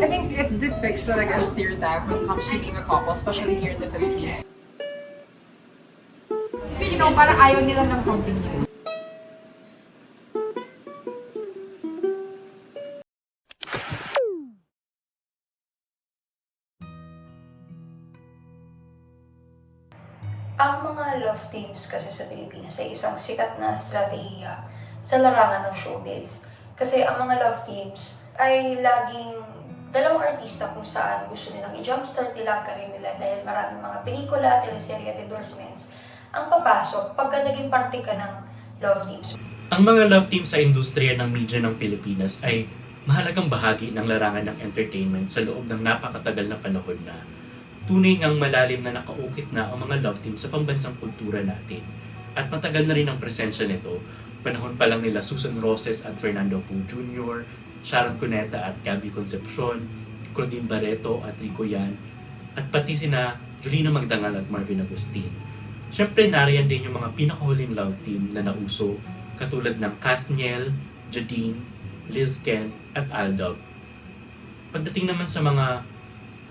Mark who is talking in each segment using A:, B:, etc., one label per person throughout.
A: I think it depicts talaga a stereotype when it comes to being a couple, especially here in the Philippines.
B: Parang ayaw nila ng something new.
C: Ang mga love teams kasi sa Pilipinas ay isang sikat na estratehiya sa larangan ng showbiz. Kasi ang mga love teams ay laging dalawang artista kung saan gusto nilang i-jumpstart nila ang career nila dahil maraming mga pelikula, teleserye at endorsements ang papasok pagka naging parte ka ng love teams.
D: Ang mga love team sa industriya ng media ng Pilipinas ay mahalagang bahagi ng larangan ng entertainment sa loob ng napakatagal na panahon na. Tunay ngang malalim na nakaukit na ang mga love team sa pambansang kultura natin. At matagal na rin ang presensya nito. Panahon pa lang nila Susan Roses at Fernando Poe Jr., Sharon Cuneta at Gabby Concepcion, Claudine Barreto at Rico Yan, at pati sina Julina Magdangal at Marvin Agustin. Siyempre nariyan din yung mga pinakahuling love team na nauso, katulad ng Kathniel, Jadine, Liz Ken at Aldab. Pagdating naman sa mga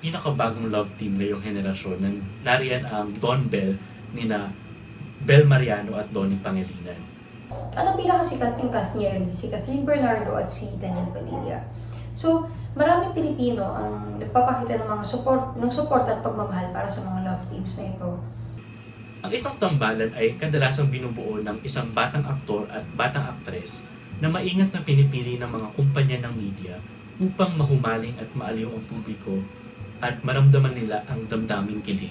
D: pinakabagong love team ngayong henerasyon, nariyan ang Don Bell nina Bel Mariano at Donnie Pangilinan.
C: At ang pinakasikat yung Kathniel, si Catherine Bernardo at si Daniel Padilla. So, maraming Pilipino ang nagpapakita ng mga support at pagmamahal para sa mga love teams na ito.
D: Ang isang tambalan ay kadalasang binubuo ng isang batang aktor at batang aktres na maingat na pinipili ng mga kumpanya ng media upang mahumaling at maaliw ang publiko at maramdaman nila ang damdaming kilig.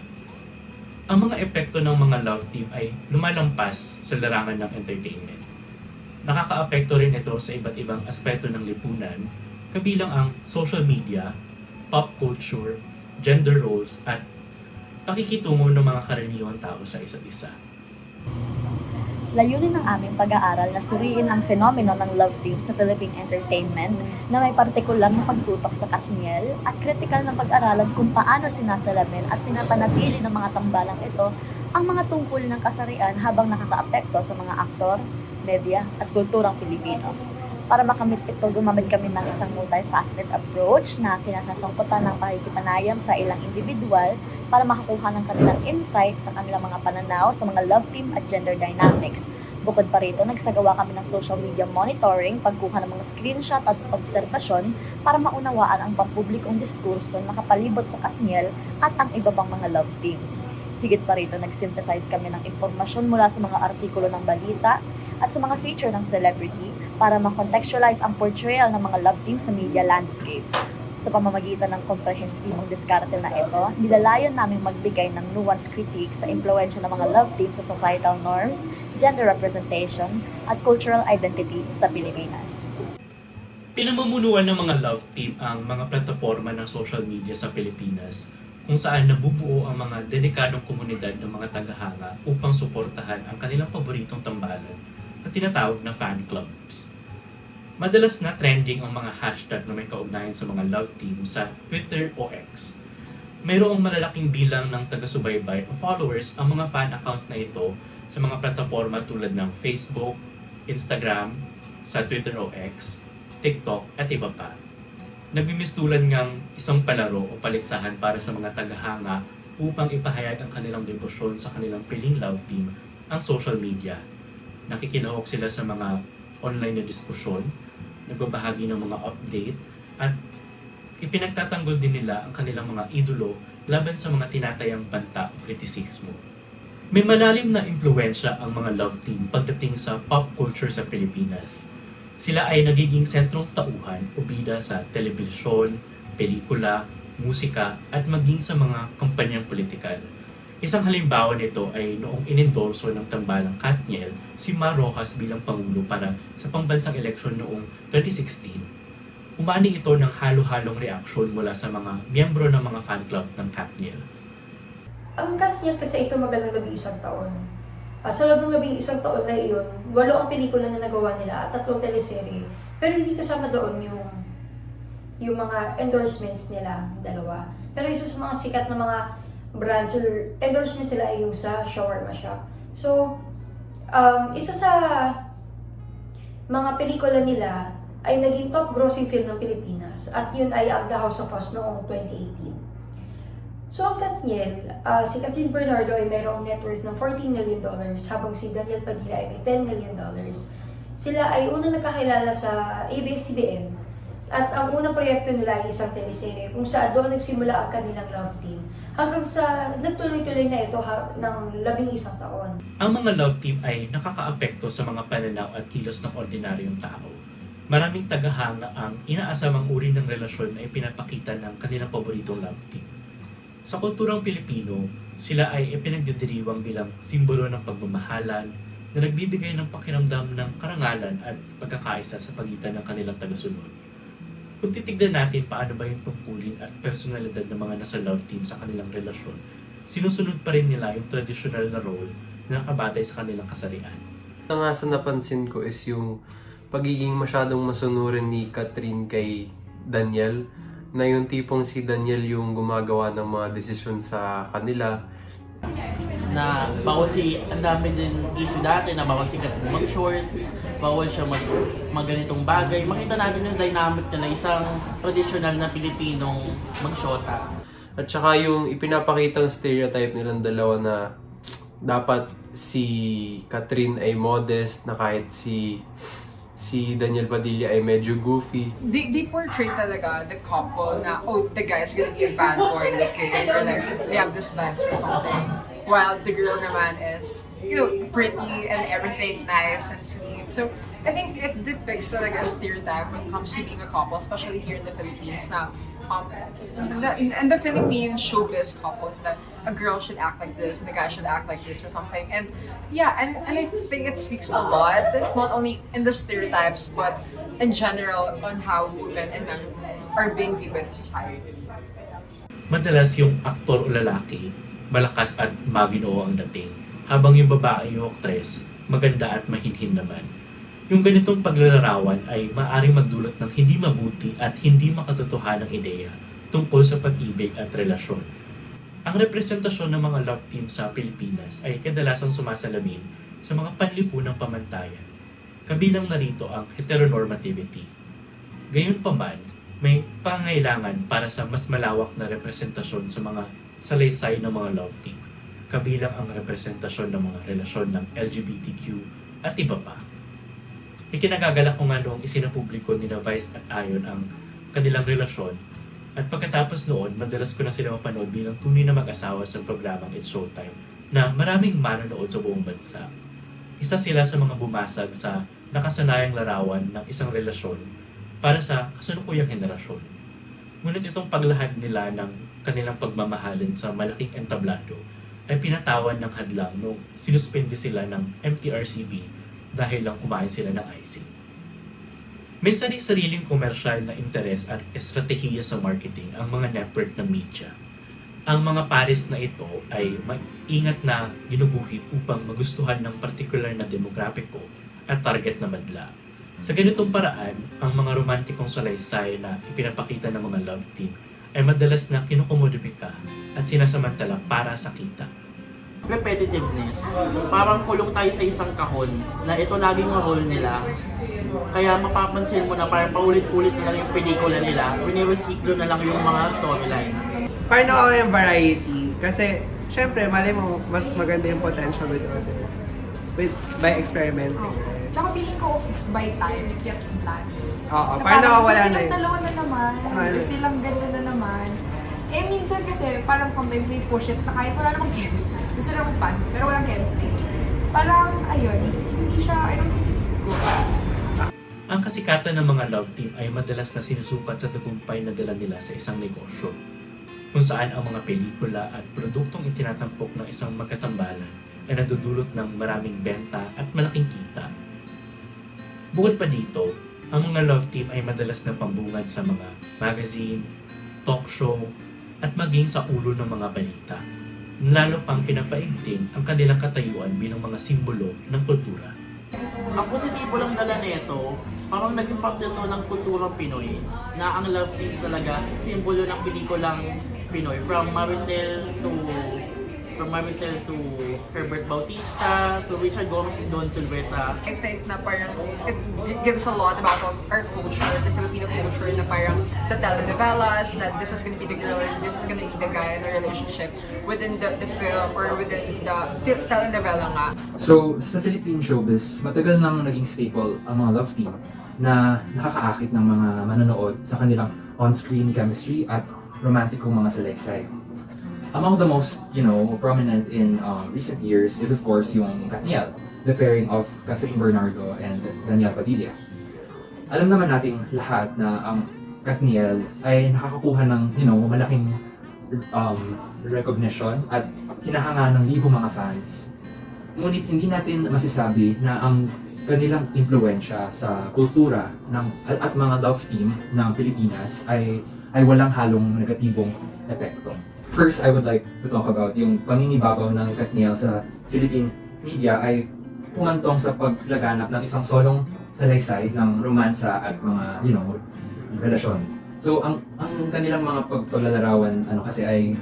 D: Ang mga epekto ng mga love team ay lumalampas sa larangan ng entertainment. Nakakaapekto rin ito sa iba't ibang aspeto ng lipunan, kabilang ang social media, pop culture, gender roles, at pakikitungo ng mga karaniwang tao sa isa't isa.
E: Layunin ng aming pag-aaral na suriin ang fenomeno ng love team sa Philippine entertainment na may partikular na pagtutok sa Kathniel at kritikal na pag-aralan kung paano sinasalamin at pinapanatili ng mga tambalang ito ang mga tungkol ng kasarian habang nakakaapekto sa mga aktor, media at kulturang Pilipino. Para makamit ito, gumamit kami ng isang multifaceted approach na kinasasangkutan ng pakikipanayam sa ilang individual para makakuha ng kanilang insight sa kanilang mga pananaw sa mga love team at gender dynamics. Bukod pa rito, nagsagawa kami ng social media monitoring, pagkuha ng mga screenshot at obserbasyon para maunawaan ang pampublikong diskurso na nakapalibot sa Kathniel at ang iba pang mga love team. Higit pa rito, nag-synthesize kami ng impormasyon mula sa mga artikulo ng balita at sa mga feature ng celebrity para ma-contextualize ang portrayal ng mga love team sa media landscape. Sa pamamagitan ng komprehensibong diskarte na ito, nilalayon namin magbigay ng nuanced critique sa impluwensya ng mga love team sa societal norms, gender representation, at cultural identity sa Pilipinas.
D: Pinamumunuan ng mga love team ang mga plataforma ng social media sa Pilipinas kung saan nabubuo ang mga dedikadong komunidad ng mga tagahanga upang suportahan ang kanilang paboritong tambalan na tinatawag na fan clubs. Madalas na trending ang mga hashtag na may kaugnayan sa mga love team sa Twitter o X. Mayroong malalaking bilang ng taga-subaybay o followers ang mga fan account na ito sa mga plataforma tulad ng Facebook, Instagram, sa Twitter o X, TikTok at iba pa. Nabimistulan ngang isang palaro o paligsahan para sa mga tagahanga upang ipahayag ang kanilang debosyon sa kanilang piling love team ang social media. Nakikilahok sila sa mga online na diskusyon, nagbabahagi ng mga update, at ipinagtatanggol din nila ang kanilang mga idolo laban sa mga tinatayang banta o kritisismo. May malalim na impluwensya ang mga love team pagdating sa pop culture sa Pilipinas. Sila ay nagiging sentrong tauhan o bida sa telebisyon, pelikula, musika, at maging sa mga kampanyang politikal. Isang halimbawa nito ay noong inendorso ng tambalang Kathniel si Mar Rojas bilang Pangulo para sa pambansang eleksyon noong 2016. Umani ito ng halo-halong reaksyon mula sa mga miyembro ng mga fan club ng Kathniel.
C: Ang Kathniel kasi ito magalang 11 taon. Sa loob ng 11 taon na iyon, 8 ang pelikula na nagawa nila at 3 teleserye. Pero hindi kasama doon yung mga endorsements nila, 2. Pero isa sa mga sikat na mga brands or endorsements nila ay yung sa Shawarma Shop. So, isa sa mga pelikula nila ay naging top grossing film ng Pilipinas. Pilipinas. At yun ay ang The House of Us noong 2018. So ang Katniel, si Catherine Bernardo ay mayroong net worth ng $14 million habang si Daniel Padilla ay may $10 million. Sila ay unang nagkakilala sa ABS-CBN at ang unang proyekto nila ay isang teleserye kung saan doon nagsimula ang kanilang love team hanggang sa nagtuloy-tuloy na ito ng 11 taon.
D: Ang mga love team ay nakakaapekto sa mga pananaw at kilos ng ordinaryong tao. Maraming tagahanga ang inaasamang uri ng relasyon na ipinapakita ng kanilang paboritong love team. Sa kulturang Pilipino, sila ay ipinagdidiriwang bilang simbolo ng pagmamahalan na nagbibigay ng pakiramdam ng karangalan at pagkakaisa sa pagitan ng kanilang tagasunod. Kung titignan natin paano ba yung tungkulin at personalidad ng mga nasa love team sa kanilang relasyon, sinusunod pa rin nila yung traditional na role na nakabatay sa kanilang kasarian.
F: Ang nga sa napansin ko is yung pagiging masyadong masunurin ni Catherine kay Daniel, na yung tipong si Daniel yung gumagawa ng mga desisyon sa kanila.
G: Na bawal ang dami din issue dati na bawal si Catherine mag-shorts, bawal siya mag ganitong bagay. Makita natin yung dynamic nila, isang traditional na Pilipinong mag-shota.
F: At saka yung ipinapakitang stereotype nilang dalawa na dapat si Catherine ay modest, na kahit si Daniel Padilla ay medyo goofy.
A: They portray talaga the couple na, oh, the guy's gonna be a bad boy, okay, or like, they have this vibes or something. While the girl naman is, pretty and everything nice and sweet. So, I think it depicts talaga a stereotype when it comes to being a couple, especially here in the Philippines na, in the Philippine showbiz couples that a girl should act like this and a guy should act like this or something. And yeah, and I think it speaks a lot, not only in the stereotypes, but in general on how women and men are being viewed by the society.
D: Madalas yung aktor o lalaki, malakas at maginoo ang dating, habang yung babae o aktres, maganda at mahinhin naman. Yung ganitong paglalarawan ay maaaring magdulot ng hindi mabuti at hindi makatotohanang ideya tungkol sa pag-ibig at relasyon. Ang representasyon ng mga love team sa Pilipinas ay kadalasang sumasalamin sa mga panlipunang pamantayan. Kabilang narito ang heteronormativity. Gayunpaman, may pangailangan para sa mas malawak na representasyon sa mga salaysay ng mga love team. Kabilang ang representasyon ng mga relasyon ng LGBTQ at iba pa. Ikinagagalak ko nga noong isinapubliko ni Vice at Ayon ang kanilang relasyon at pagkatapos noon, madalas ko na sila mapanood bilang tunay na mag-asawa sa programang It's Showtime na maraming manonood sa buong bansa. Isa sila sa mga bumasag sa nakasanayang larawan ng isang relasyon para sa kasalukuyang henerasyon. Ngunit itong paglahad nila ng kanilang pagmamahalin sa malaking entablado ay pinatawan ng hadlang nung sinuspende sila ng MTRCB dahil lang kumain sila ng icing. May sari-sariling komersyal na interes at estratehiya sa marketing ang mga network ng media. Ang mga pares na ito ay maingat na ginuguhit upang magustuhan ng partikular na demograpiko at target na madla. Sa ganitong paraan, ang mga romantikong salaysay na ipinapakita ng mga love team ay madalas na kinukomodifika at sinasamantala para sa kita.
G: Repetitiveness. Parang kulong tayo sa isang kahon na ito laging ang role nila. Kaya mapapansin mo na parang paulit-ulit na lang yung pelikula nila, piniresiklo na lang yung mga storylines.
H: Paano ako yung variety? Kasi, syempre, malay mo, mas maganda yung potential by experimenting.
B: Tsaka feeling ko, by time, it gets bland.
H: Oo,
B: Na
H: parang nakawala na
B: silang
H: yun.
B: dalawa na naman, silang ganda na naman. Eh, minsan kasi, parang sometimes they push it na kahit wala namang chemistry. Gusto namang fans, pero walang chemistry. Parang, ayun, hindi siya, I don't think it's good.
D: Ang kasikatan ng mga love team ay madalas na sinusukat sa tagumpay na dala nila sa isang negosyo, kung saan ang mga pelikula at produktong itinatampok ng isang magkatambalan ay nadudulot ng maraming benta at malaking kita. Bukod pa dito, ang mga love team ay madalas na pambungad sa mga magazine, talk show, at maging sa ulo ng mga balita. Lalo pang pinapaigting ang kanilang katayuan bilang mga simbolo ng kultura.
G: Ang positibo lang dala nito, parang naging parte ito ng kulturang Pinoy na ang love teams talaga simbolo ng pelikulang Pinoy, from Maricel to from Maricel to Herbert Bautista to Richard Gomez and Don Silveta.
A: I think na parang it gives a lot about our culture, the Filipino culture, na parang the telenovelas, that this is gonna be the girl and this is gonna be the guy in a relationship within the film or within the telenovela nga.
I: So, sa Philippine showbiz, matagal nang naging staple ang mga love team na nakakaakit ng mga manonood sa kanilang on-screen chemistry at romantikong mga salaysay. Among the most, prominent in recent years is of course yung Katniel, the pairing of Catherine Bernardo and Daniel Padilla. Alam naman nating lahat na ang Katniel ay nakakakuha ng, malaking recognition at hinahanga ng libong mga fans. Ngunit hindi natin masasabi na ang kanilang impluensya sa kultura at mga love team ng Pilipinas ay walang halong negatibong epekto. First, I would like to talk about yung pangingibabaw ng Katniel sa Philippine media ay humantong sa paglaganap ng isang solong salaysay ng romansa at mga, relasyon. So, ang kanilang mga paglalarawan kasi ay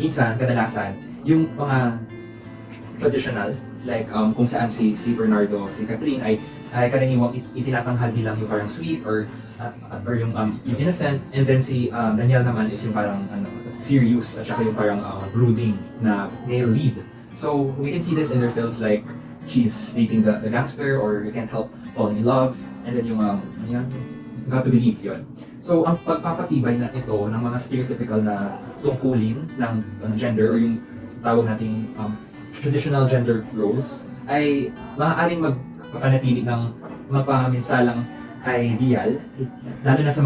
I: minsan, kadalasan, yung mga traditional, like kung saan si Bernardo, si Catherine ay karaniwang itinatanghal nilang yung parang sweet or yung innocent, and then si Daniel naman is yung parang serious at saka yung parang brooding na male lead. So we can see this in their films like she's dating the gangster or you can't help falling in love, and then yung got to believe yun. So ang pagpapatibay na ito ng mga stereotypical na tungkulin ng gender or yung tawag nating traditional gender roles ay maaaring magpanatili ng mapaminsalang ideal, lalo na sa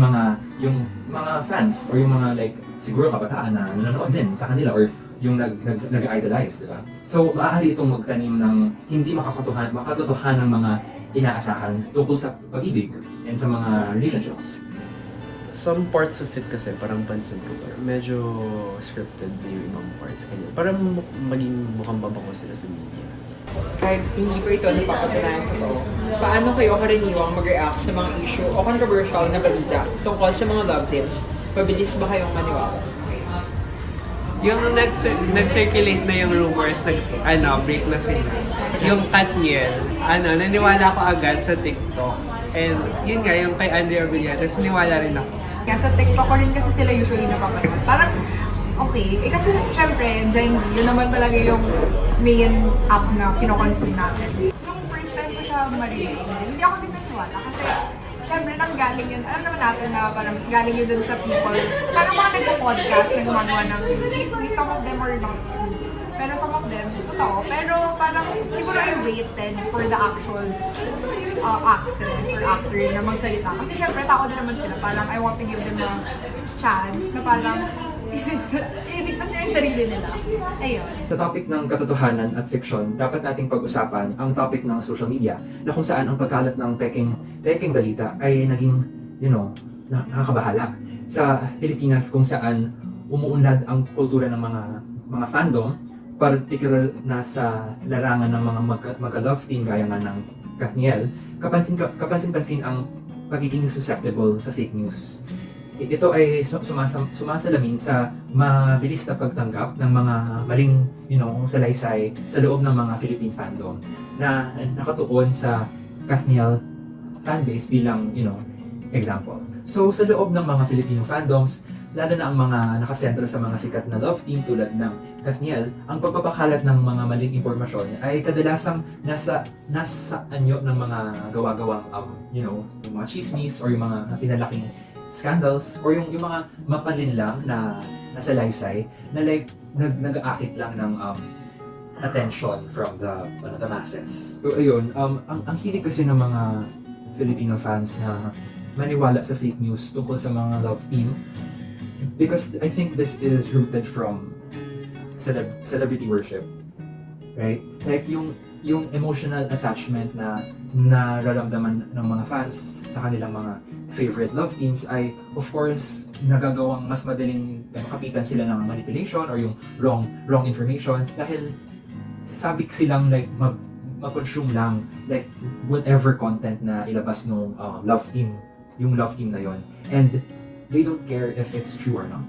I: yung mga fans or yung mga siguro kabataan na nanonood din sa kanila or yung nag-idolize, di ba? So, maaari itong magtanim ng hindi makatotohanan ng mga inaasahan tungkol sa pag-ibig and sa mga relationships.
F: Some parts of it kasi parang pansin ko, parang medyo scripted na yung ibang parts kanya. Parang maging mukhang babango sila sa media.
A: Kahit hindi pa ito napapatunayan totoo, paano kayo karaniwang mag-react sa mga issue o controversial na balita tungkol sa mga love teams? Mabilis ba kayong maniwala?
H: Yung nag-circulate na yung rumors, break na sila. Yung Katniel, naniwala ko agad sa TikTok. And yun nga, yung kay Andrea Villatas, naniwala rin ako.
B: Kaya sa TikTok ko rin kasi sila usually napapanood. Parang, okay. Kasi syempre, Gen Z, yun naman talaga yung main app na kinoconsume natin. Yung first time ko siya marinig, hindi ako din naniwala. Kasi syempre, nanggaling yun. Alam naman natin na parang galing yun dun sa people. Parang mga nagpo-podcast na gumagawa ng chismis. Some of them are not true. Pero some of them, totoo. Pero parang siguro I waited for the actual actress or actor na magsalita. Kasi syempre, tao na naman sila. Parang I want to give them a chance na parang iligtas nila yung sarili nila. Ayun.
I: Sa topic ng katotohanan at fiction, dapat nating pag-usapan ang topic ng social media na kung saan ang pagkalat ng peking balita ay naging, nakakabahala. Sa Pilipinas kung saan umuunlad ang kultura ng mga fandom, particular na sa larangan ng mga magka-love team gaya nga ng Katniel, kapansin-pansin ang pagiging susceptible sa fake news. Ito ay sumasalamin sa mabilis na pagtanggap ng mga maling, salaysay sa loob ng mga Philippine fandom na nakatuon sa Katniel fanbase bilang, example. So sa loob ng mga Filipino fandoms, lalo na ang mga nakasentro sa mga sikat na love team tulad ng Katniel, ang pagpapakalat ng mga maling impormasyon ay kadalasang nasa anyo ng mga gawa-gawang, yung mga chismis or yung mga pinalaking scandals or yung mga mapalinlang na nasalaysay na nag-aakit lang ng attention from the masses. So ayun, ang hilig kasi ng mga Filipino fans na maniwala sa fake news tungkol sa mga love team because I think this is rooted from celebrity worship, right? Like yung emotional attachment na nararamdaman ng mga fans sa kanilang mga favorite love teams ay of course nagagawang mas madaling makapitan sila ng manipulation or yung wrong information dahil sabik silang mag-consume lang whatever content na ilabas ng yung love team na yon, and they don't care if it's true or not.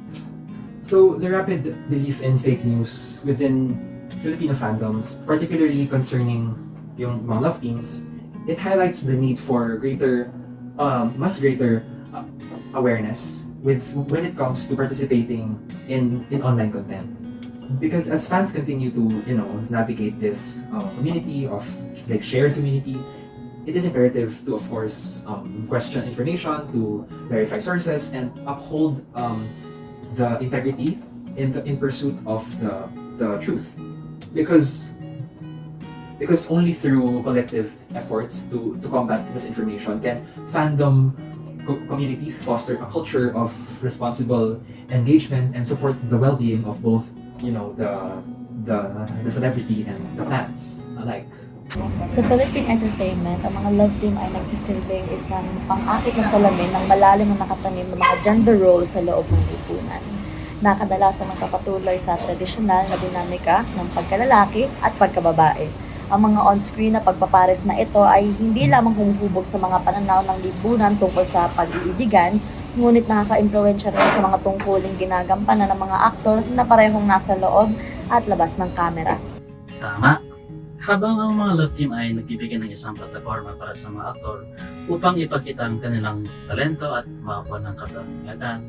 I: So, the rapid belief in fake news within Filipino fandoms, particularly concerning yung mga love teams, it highlights the need for much greater awareness when it comes to participating in online content. Because as fans continue to, navigate this community of like shared community, it is imperative to, of course, question information, to verify sources, and uphold the integrity in pursuit of the truth. Because only through collective efforts to combat misinformation can fandom communities foster a culture of responsible engagement and support the well-being of both, the celebrity and the fans alike.
E: Sa Philippine entertainment, ang mga love team ay nagsisilbing isang pang-akit na salamin ng malalim na nakatanim ng mga gender roles sa loob ng lipunan. Nakadalasang magpapatuloy sa tradisyonal na dinamika ng pagkalalaki at pagkababae. Ang mga on-screen na pagpapares na ito ay hindi lamang humuhubog sa mga pananaw ng lipunan tungkol sa pag-iibigan, ngunit nakaka-impluwensya rin sa mga tungkuling ginagampanan ng mga aktor na parehong nasa loob at labas ng kamera.
J: Tama. Habang ang mga love team ay nagbibigay ng isang plataforma para sa mga aktor upang ipakita ang kanilang talento at makakuha ng katangian,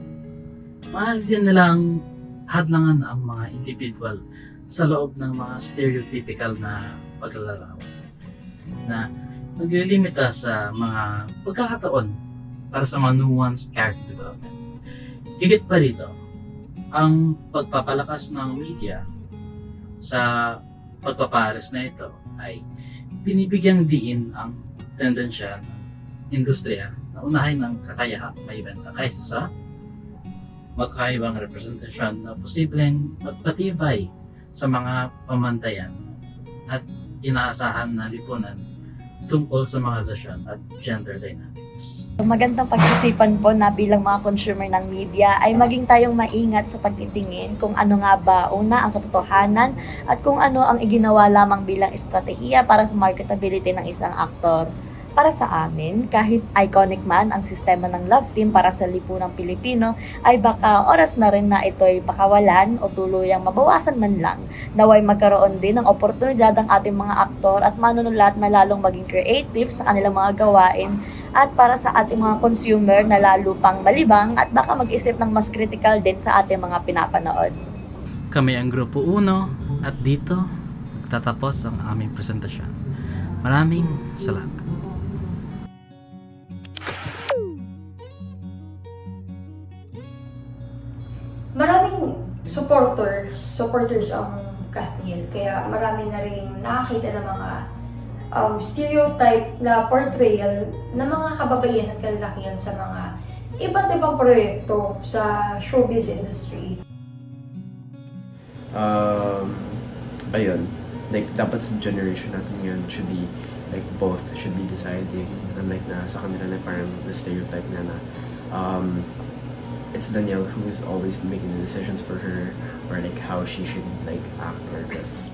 J: maaari din nilang hadlangan ang mga individual sa loob ng mga stereotypical na paglalarawan na naglilimita sa mga pagkakataon para sa mga nuanced character development. Higit pa rito, ang pagpapalakas ng media sa pagpapares na ito ay binibigyang diin ang tendensya ng industriya na unahin ng kakayahang may benta kaysa sa magkakaibang representasyon na posibleng magpatibay sa mga pamantayan at inaasahan na lipunan tungkol sa mga relasyon at gender dynamics.
E: Magandang pag-isipan po na bilang mga consumer ng media ay maging tayong maingat sa pagtitingin kung ano nga ba una ang katotohanan at kung ano ang iginawa lamang bilang estratehiya para sa marketability ng isang aktor. Para sa amin, kahit iconic man ang sistema ng love team para sa lipunang Pilipino, ay baka oras na rin na ito'y pakawalan o tuluyang mabawasan man lang. Naway magkaroon din ng oportunidad ang ating mga aktor at manunulat na lalong maging creative sa kanilang mga gawain at para sa ating mga consumer na lalo pang malibang at baka mag-isip ng mas critical din sa ating mga pinapanood.
J: Kami ang Grupo 1 at dito tatapos ang aming presentasyon. Maraming salamat.
C: Maraming supporters ang Kathniel, kaya marami na rin nakakita ng mga stereotype na portrayal ng mga kababaihan at kalalakihan sa mga iba't ibang proyekto sa showbiz industry.
F: Ayun, like dapat sa generation natin ngayon should be like both should be deciding, unlike na sa kanila na parang the stereotype na it's Danielle who's always making the decisions for her or like how she should like act or dress.